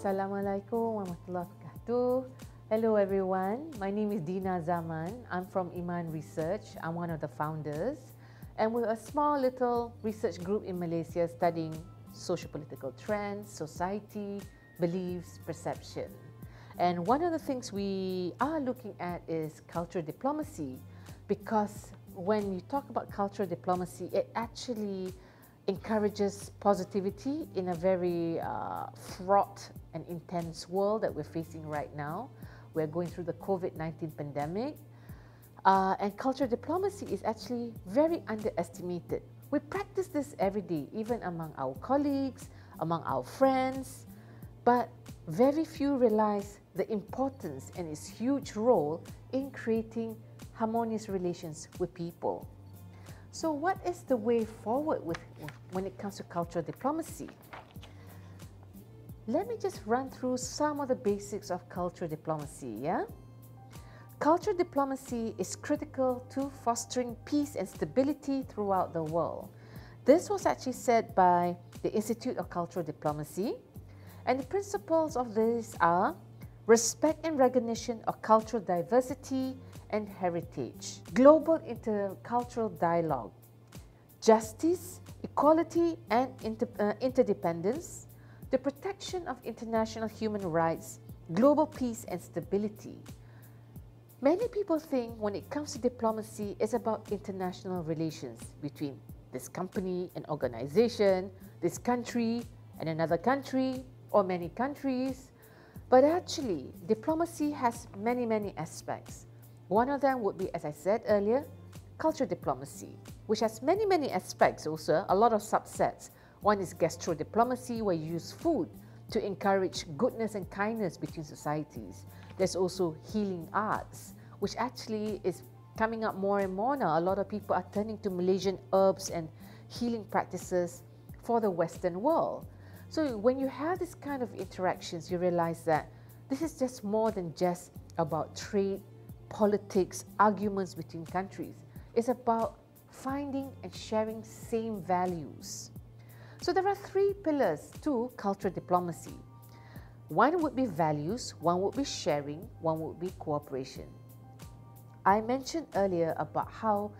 Assalamualaikum warahmatullahi wabarakatuh. Hello everyone, my name is Dina Zaman. I'm from Iman Research. I'm one of the founders, and we're a small little research group in Malaysia studying socio-political trends, society, beliefs, perception. And one of the things we are looking at is cultural diplomacy, because when you talk about cultural diplomacy, it actually encourages positivity in a very fraught and intense world that we're facing right now. We're going through the COVID-19 pandemic, and cultural diplomacy is actually very underestimated. We practice this every day, even among our colleagues, among our friends, but very few realize the importance and its huge role in creating harmonious relations with people. So what is the way forward when it comes to cultural diplomacy? Let me just run through some of the basics of cultural diplomacy, yeah? Cultural diplomacy is critical to fostering peace and stability throughout the world. This was actually said by the Institute of Cultural Diplomacy, and the principles of this are respect and recognition of cultural diversity and heritage, global intercultural dialogue, justice, equality and interdependence, the protection of international human rights, global peace and stability. Many people think when it comes to diplomacy, it's about international relations between this company and organization, this country and another country, or many countries. But actually, diplomacy has many aspects. One of them would be, as I said earlier, cultural diplomacy, which has many aspects also, a lot of subsets. One is gastro-diplomacy, where you use food to encourage goodness and kindness between societies. There's also healing arts, which actually is coming up more and more now. A lot of people are turning to Malaysian herbs and healing practices for the Western world. So when you have this kind of interactions, you realize that this is just more than just about trade, politics, arguments between countries. It's about finding and sharing same values. So there are three pillars to cultural diplomacy. One would be values, one would be sharing, one would be cooperation. I mentioned earlier about how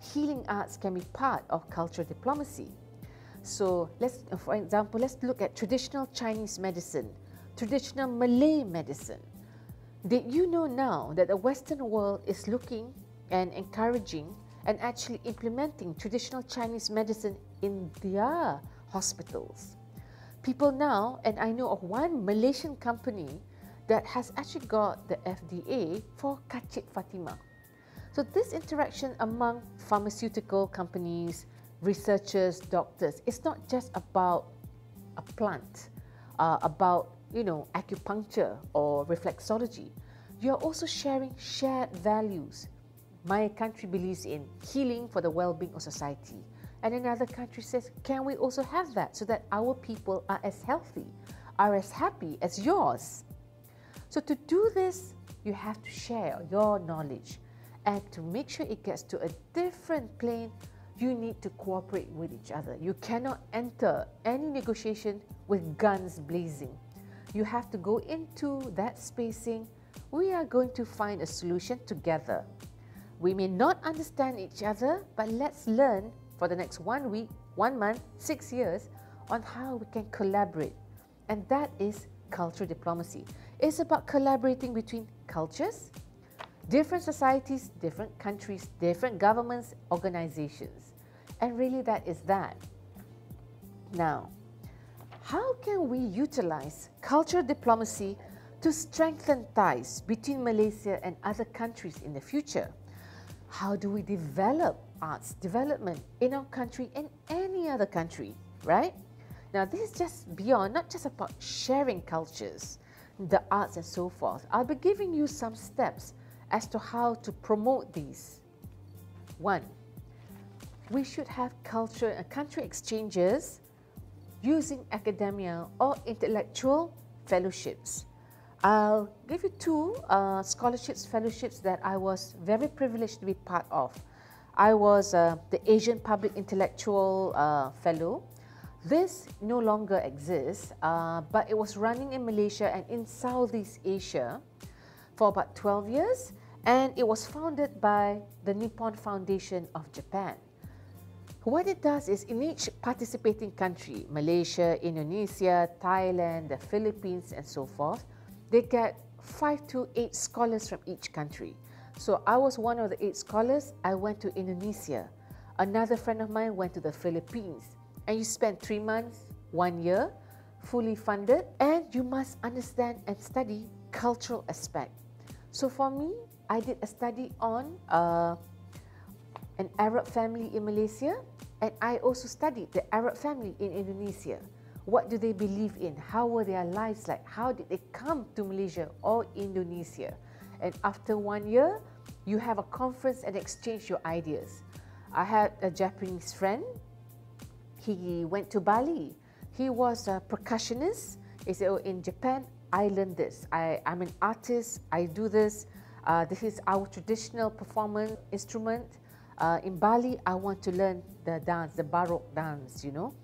healing arts can be part of cultural diplomacy. So for example, let's look at traditional Chinese medicine, traditional Malay medicine. Did you know now that the Western world is looking and encouraging and actually implementing traditional Chinese medicine in their hospitals? People now, and I know of one Malaysian company that has actually got the FDA for Kacip Fatimah. So this interaction among pharmaceutical companies, researchers, doctors, it's not just about a plant, about acupuncture or reflexology. You are also sharing shared values. My country believes in healing for the well-being of society, and another country says, can we also have that so that our people are as healthy, are as happy as yours? So to do this, you have to share your knowledge, and to make sure it gets to a different plane, you need to cooperate with each other. You cannot enter any negotiation with guns blazing. You have to go into that spacing. We are going to find a solution together. We may not understand each other, but let's learn for the next 1 week, 1 month, 6 years on how we can collaborate. And that is cultural diplomacy. It's about collaborating between cultures, different societies, different countries, different governments, organizations. And really that is that. Now, how can we utilize cultural diplomacy to strengthen ties between Malaysia and other countries in the future? How do we develop arts development in our country and any other country, right? Now, this is just beyond, not just about sharing cultures, the arts and so forth. I'll be giving you some steps as to how to promote these. 1. We should have culture and country exchanges using academia or intellectual fellowships. I'll give you 2 scholarships, fellowships that I was very privileged to be part of. I was the Asian Public Intellectual Fellow. This no longer exists, but it was running in Malaysia and in Southeast Asia for about 12 years, and it was founded by the Nippon Foundation of Japan. What it does is, in each participating country, Malaysia, Indonesia, Thailand, the Philippines, and so forth, they get 5 to 8 scholars from each country. So I was one of the 8 scholars. I went to Indonesia. Another friend of mine went to the Philippines. And you spend 3 months, 1 year, fully funded, and you must understand and study cultural aspect. So for me, I did a study on an Arab family in Malaysia, and I also studied the Arab family in Indonesia. What do they believe in? How were their lives like? How did they come to Malaysia or Indonesia? And after 1 year, you have a conference and exchange your ideas. I had a Japanese friend. He went to Bali. He was a percussionist. He said, oh, in Japan, I learned this. I'm an artist. I do this. This is our traditional performance instrument. In Bali, I want to learn the dance, the Baroque dance, you know.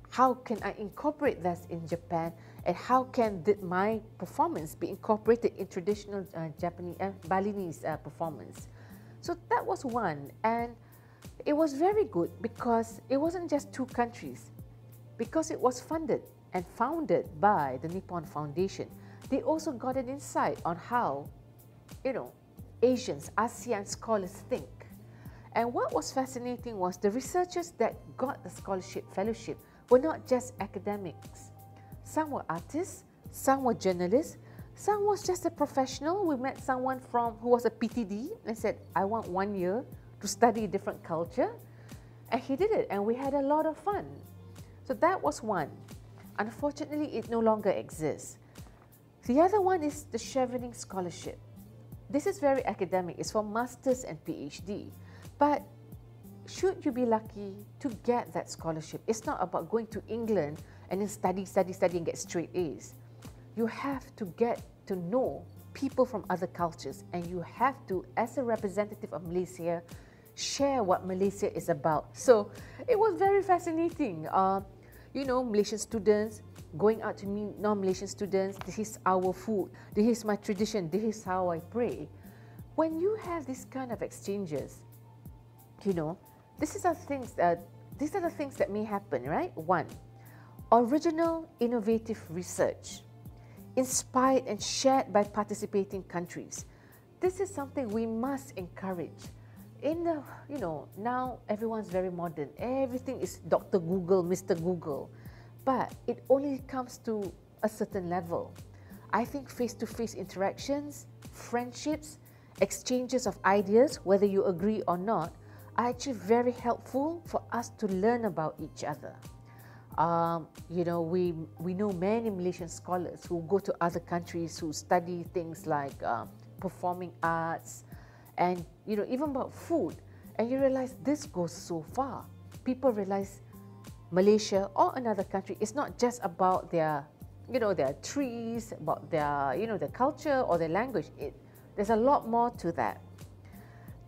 How can I incorporate this in Japan, and how can my performance be incorporated in traditional Japanese Balinese performance? So that was one, and it was very good because it wasn't just 2 countries. Because it was funded and founded by the Nippon Foundation, they also got an insight on how, you know, Asians, ASEAN scholars think. And what was fascinating was the researchers that got the scholarship fellowship were not just academics. Some were artists, some were journalists, some was just a professional. We met someone who was a PTD and said, I want 1 year to study a different culture. And he did it, and we had a lot of fun. So that was one. Unfortunately, it no longer exists. The other one is the Chevroning Scholarship. This is very academic. It's for masters and PhD. But should you be lucky to get that scholarship, it's not about going to England and then study and get straight A's. You have to get to know people from other cultures, and you have to, as a representative of Malaysia, share what Malaysia is about. So it was very fascinating. You know, Malaysian students going out to meet non-Malaysian students. This is our food. This is my tradition. This is how I pray. When you have this kind of exchanges, you know, these are the things that may happen, right? 1, original, innovative research, inspired and shared by participating countries. This is something we must encourage. You know, now everyone's very modern. Everything is Dr. Google, Mr. Google. But it only comes to a certain level. I think face-to-face interactions, friendships, exchanges of ideas, whether you agree or not, are actually very helpful for us to learn about each other. You know, we know many Malaysian scholars who go to other countries who study things like performing arts, and you know, even about food. And you realize this goes so far. People realize Malaysia or another country is not just about their, you know, their trees, about their, you know, their culture or their language. There's a lot more to that.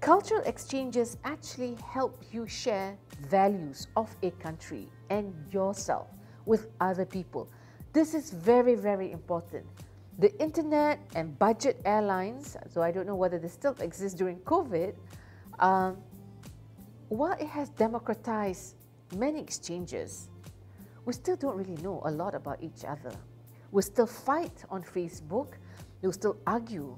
Cultural exchanges actually help you share values of a country and yourself with other people. This is very, very important. The internet and budget airlines, so I don't know whether they still exist during COVID, while it has democratized many exchanges, we still don't really know a lot about each other. We still fight on Facebook, we still argue.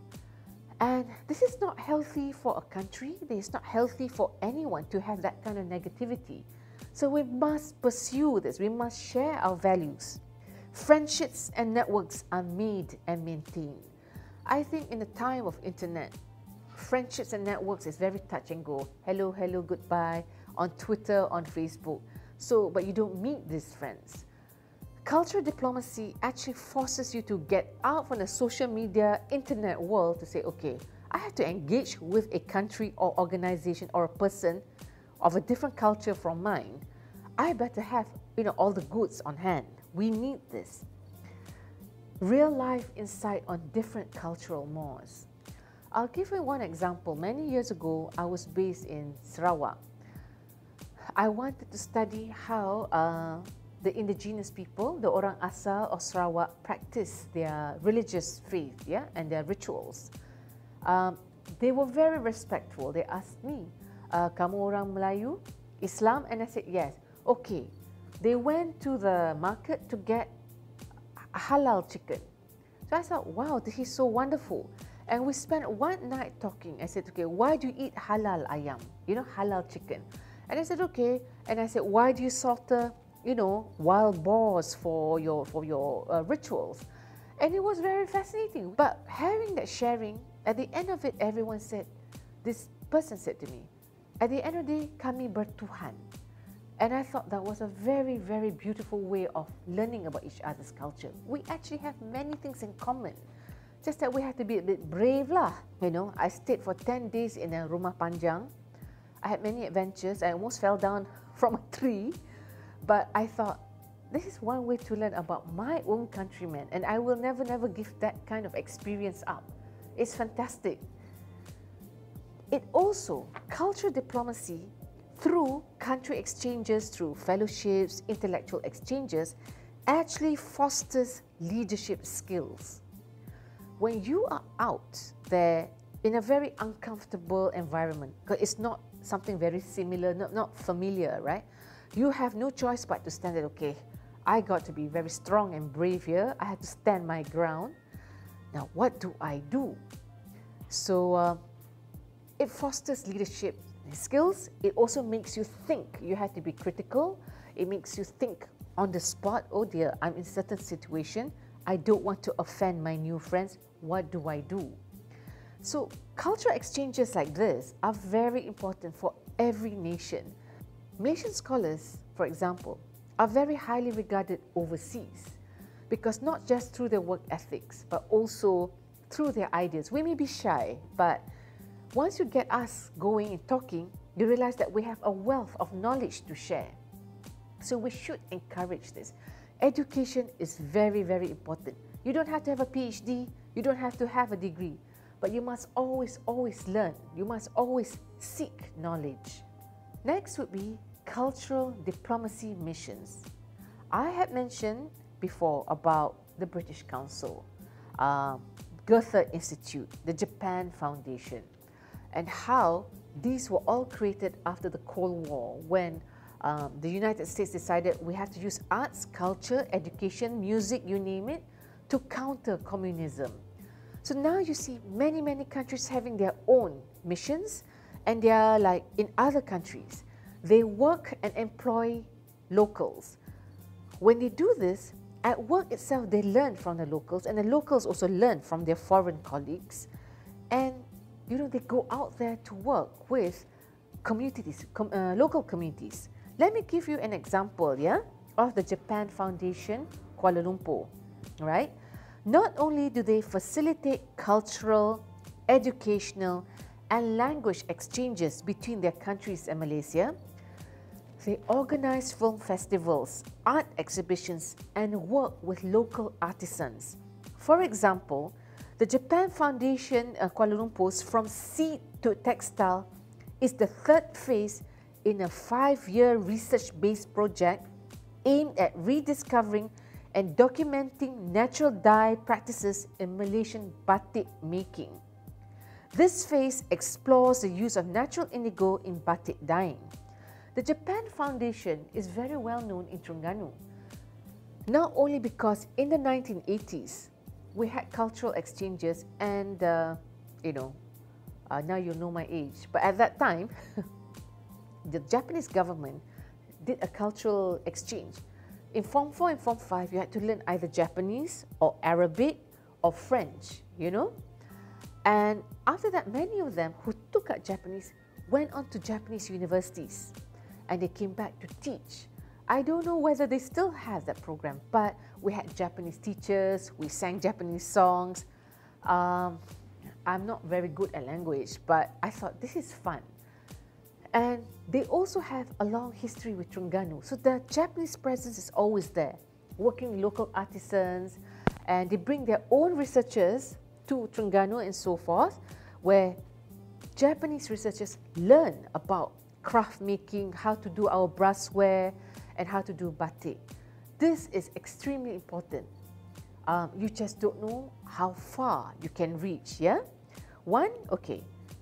And this is not healthy for a country. This is not healthy for anyone to have that kind of negativity. So we must pursue this. We must share our values. Friendships and networks are made and maintained. I think in the time of internet, friendships and networks is very touch and go. Hello, hello, goodbye, on Twitter, on Facebook. So, but you don't meet these friends. Cultural diplomacy actually forces you to get out from the social media, internet world to say, okay, I have to engage with a country or organization or a person of a different culture from mine. I better have, you know, all the goods on hand. We need this. Real life insight on different cultural mores. I'll give you one example. Many years ago, I was based in Sarawak. I wanted to study how the indigenous people, the orang asal of Sarawak, practice their religious faith, yeah, and their rituals. They were very respectful. They asked me, kamu orang Melayu, Islam? And I said, yes. Okay. They went to the market to get halal chicken. So I thought, wow, this is so wonderful. And we spent one night talking. I said, okay, why do you eat halal ayam? You know, halal chicken. And I said, okay. And I said, why do you slaughter, you know, wild boars for your rituals? And it was very fascinating. But having that sharing, at the end of it, everyone said, this person said to me, at the end of the day, kami bertuhan. And I thought that was a very, very beautiful way of learning about each other's culture. We actually have many things in common. Just that we have to be a bit brave lah. You know, I stayed for 10 days in a rumah panjang. I had many adventures. I almost fell down from a tree. But I thought, this is one way to learn about my own countrymen. And I will never, never give that kind of experience up. It's fantastic. It also, cultural diplomacy, through country exchanges, through fellowships, intellectual exchanges, actually fosters leadership skills. When you are out there in a very uncomfortable environment, because it's not something very similar, not familiar, right? You have no choice but to stand there, okay, I got to be very strong and brave here. I have to stand my ground. Now, what do I do? So it fosters leadership skills. It also makes you think. You have to be critical. It makes you think on the spot. Oh dear, I'm in a certain situation. I don't want to offend my new friends. What do I do? So cultural exchanges like this are very important for every nation. Malaysian scholars, for example, are very highly regarded overseas because not just through their work ethics, but also through their ideas. We may be shy, but once you get us going and talking, you realize that we have a wealth of knowledge to share. So we should encourage this. Education is very, very important. You don't have to have a PhD, you don't have to have a degree, but you must always, always learn. You must always seek knowledge. Next would be cultural diplomacy missions. I had mentioned before about the British Council, Goethe Institute, the Japan Foundation, and how these were all created after the Cold War when the United States decided we have to use arts, culture, education, music, you name it, to counter communism. So now you see many, many countries having their own missions, and they are like in other countries. They work and employ locals. When they do this, at work itself, they learn from the locals, and the locals also learn from their foreign colleagues. And you know, they go out there to work with communities, local communities. Let me give you an example, yeah, of the Japan Foundation, Kuala Lumpur, right? Not only do they facilitate cultural, educational, and language exchanges between their countries and Malaysia, they organize film festivals, art exhibitions, and work with local artisans. For example, the Japan Foundation Kuala Lumpur's From Seed to Textile is the third phase in a 5-year research-based project aimed at rediscovering and documenting natural dye practices in Malaysian batik making. This phase explores the use of natural indigo in batik dyeing. The Japan Foundation is very well known in Terengganu, not only because in the 1980s, we had cultural exchanges and, now you know my age, but at that time, the Japanese government did a cultural exchange. In Form 4 and Form 5, you had to learn either Japanese or Arabic or French, you know? And after that, many of them who took up Japanese went on to Japanese universities and they came back to teach. I don't know whether they still have that program, but we had Japanese teachers, we sang Japanese songs. I'm not very good at language, but I thought this is fun. And they also have a long history with Terengganu. So the Japanese presence is always there, working with local artisans, and they bring their own researchers to Terengganu and so forth, where Japanese researchers learn about craft making, how to do our brassware, and how to do batik. This is extremely important. You just don't know how far you can reach, yeah?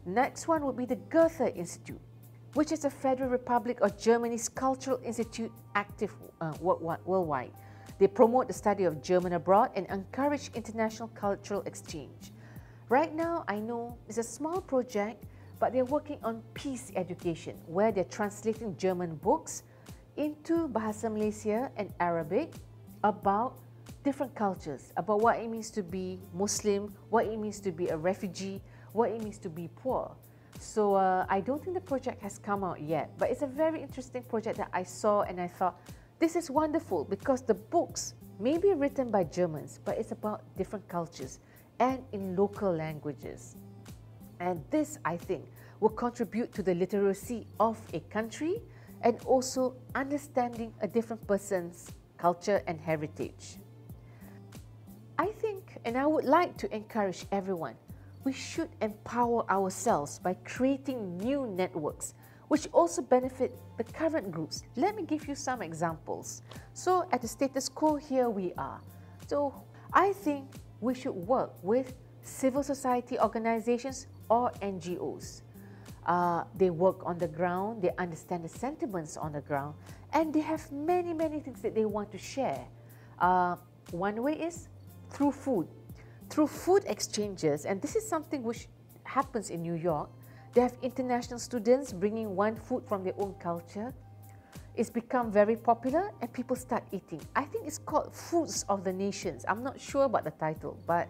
Next one would be the Goethe Institute, which is a Federal Republic of Germany's cultural institute active worldwide. They promote the study of German abroad and encourage international cultural exchange. Right now, I know it's a small project, but they're working on peace education, where they're translating German books into Bahasa Malaysia and Arabic about different cultures, about what it means to be Muslim, what it means to be a refugee, what it means to be poor. So I don't think the project has come out yet, but it's a very interesting project that I saw and I thought, this is wonderful because the books may be written by Germans, but it's about different cultures and in local languages. And this, I think, will contribute to the literacy of a country and also understanding a different person's culture and heritage. I think, and I would like to encourage everyone, we should empower ourselves by creating new networks, which also benefit the current groups. Let me give you some examples. So at the status quo, here we are. So I think we should work with civil society organizations or NGOs. They work on the ground, they understand the sentiments on the ground, and they have many things that they want to share. One way is through food. Through food exchanges, and this is something which happens in New York, they have international students bringing one food from their own culture. It's become very popular and people start eating. I think it's called Foods of the Nations. I'm not sure about the title, but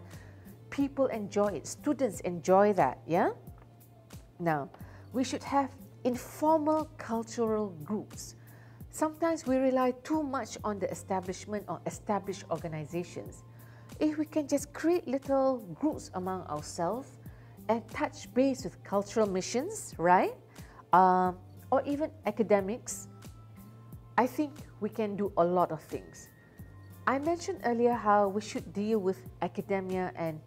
people enjoy it. Students enjoy that, yeah? Now, we should have informal cultural groups. Sometimes we rely too much on the establishment or established organizations. If we can just create little groups among ourselves and touch base with cultural missions, right? Or even academics, I think we can do a lot of things. I mentioned earlier how we should deal with academia and,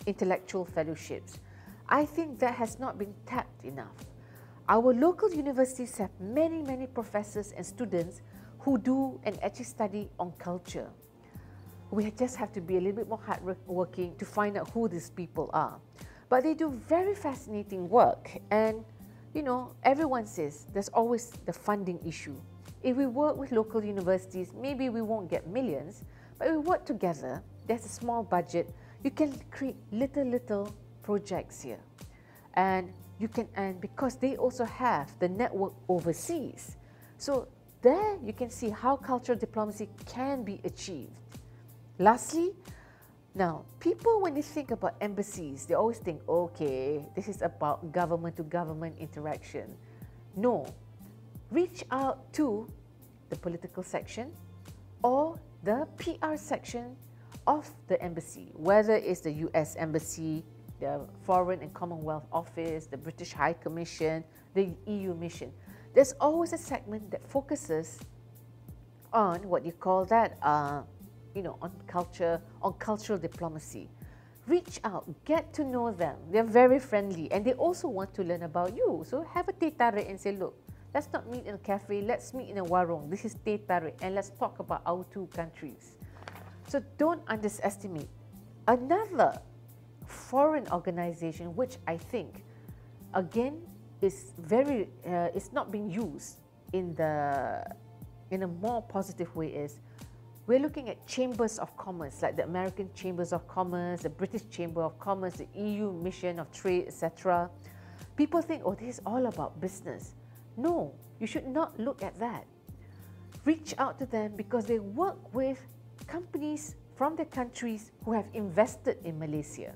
intellectual fellowships. I think that has not been tapped enough. Our local universities have many professors and students who do and actually study on culture. We just have to be a little bit more hardworking to find out who these people are. But they do very fascinating work, and everyone says there's always the funding issue. If we work with local universities, maybe we won't get millions, but if we work together, there's a small budget, you can create little projects here. And because they also have the network overseas. So there you can see how cultural diplomacy can be achieved. Lastly, now, people, when they think about embassies, they always think, okay, this is about government-to-government interaction. No, reach out to the political section or the PR section of the embassy, whether it's the US Embassy, the Foreign and Commonwealth Office, the British High Commission, the EU Mission. There's always a segment that focuses on what you call that, on culture, on cultural diplomacy. Reach out, get to know them. They're very friendly and they also want to learn about you. So have a teh tarik and say, look, let's not meet in a cafe, let's meet in a warung. This is teh tarik and let's talk about our two countries. So don't underestimate. Another foreign organization, which I think, again, is not being used in a more positive way is, we're looking at chambers of commerce, like the American Chambers of Commerce, the British Chamber of Commerce, the EU Mission of Trade, etc. People think, oh, this is all about business. No, you should not look at that. Reach out to them because they work with companies from their countries who have invested in Malaysia.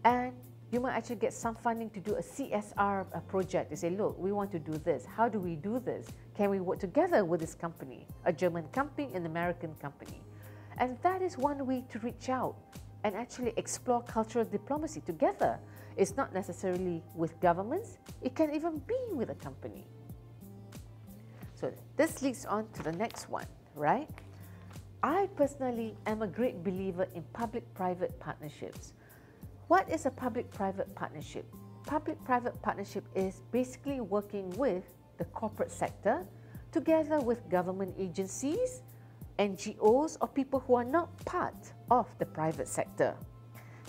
And you might actually get some funding to do a CSR project. They say, look, we want to do this. How do we do this? Can we work together with this company, a German company, an American company? And that is one way to reach out and actually explore cultural diplomacy together. It's not necessarily with governments. It can even be with a company. So this leads on to the next one, right? I personally am a great believer in public-private partnerships. What is a public-private partnership? Public-private partnership is basically working with the corporate sector together with government agencies, NGOs, or people who are not part of the private sector.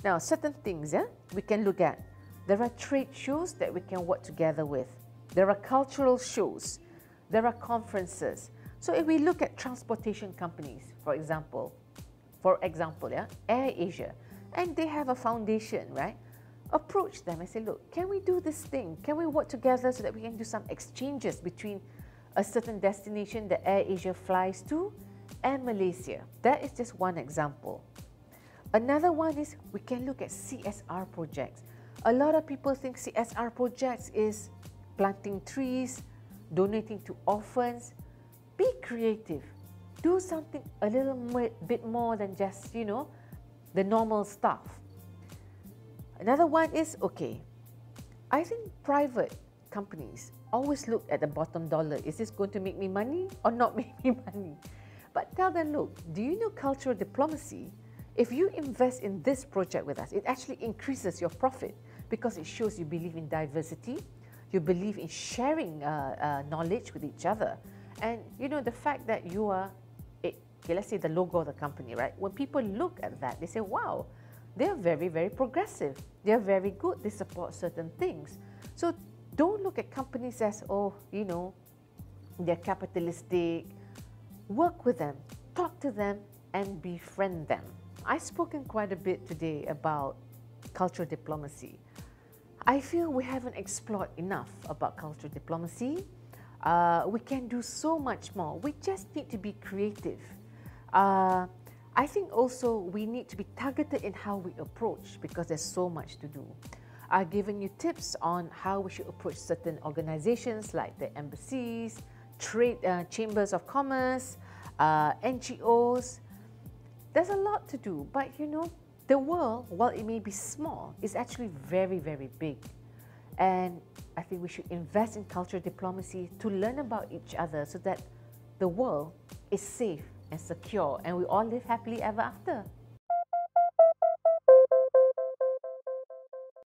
Now, certain things we can look at. There are trade shows that we can work together with. There are cultural shows. There are conferences. So if we look at transportation companies, for example, Air Asia, and they have a foundation, right? Approach them and say, look, can we do this thing? Can we work together so that we can do some exchanges between a certain destination that Air Asia flies to and Malaysia? That is just one example. Another one is we can look at CSR projects. A lot of people think CSR projects is planting trees, donating to orphans. Be creative. Do something a little bit more than just, the normal stuff. Another one is, I think private companies always look at the bottom dollar. Is this going to make me money or not make me money? But tell them, look, do you know cultural diplomacy? If you invest in this project with us, it actually increases your profit because it shows you believe in diversity, you believe in sharing knowledge with each other. And the fact that you are, let's say the logo of the company, right? When people look at that, they say, wow, they're very, very progressive. They're very good. They support certain things. So don't look at companies as, they're capitalistic. Work with them, talk to them, and befriend them. I've spoken quite a bit today about cultural diplomacy. I feel we haven't explored enough about cultural diplomacy. We can do so much more. We just need to be creative. I think also we need to be targeted in how we approach because there's so much to do. I've given you tips on how we should approach certain organizations like the embassies, trade chambers of commerce, NGOs. There's a lot to do, but the world, while it may be small, is actually very, very big. And I think we should invest in cultural diplomacy to learn about each other so that the world is safe and secure and we all live happily ever after.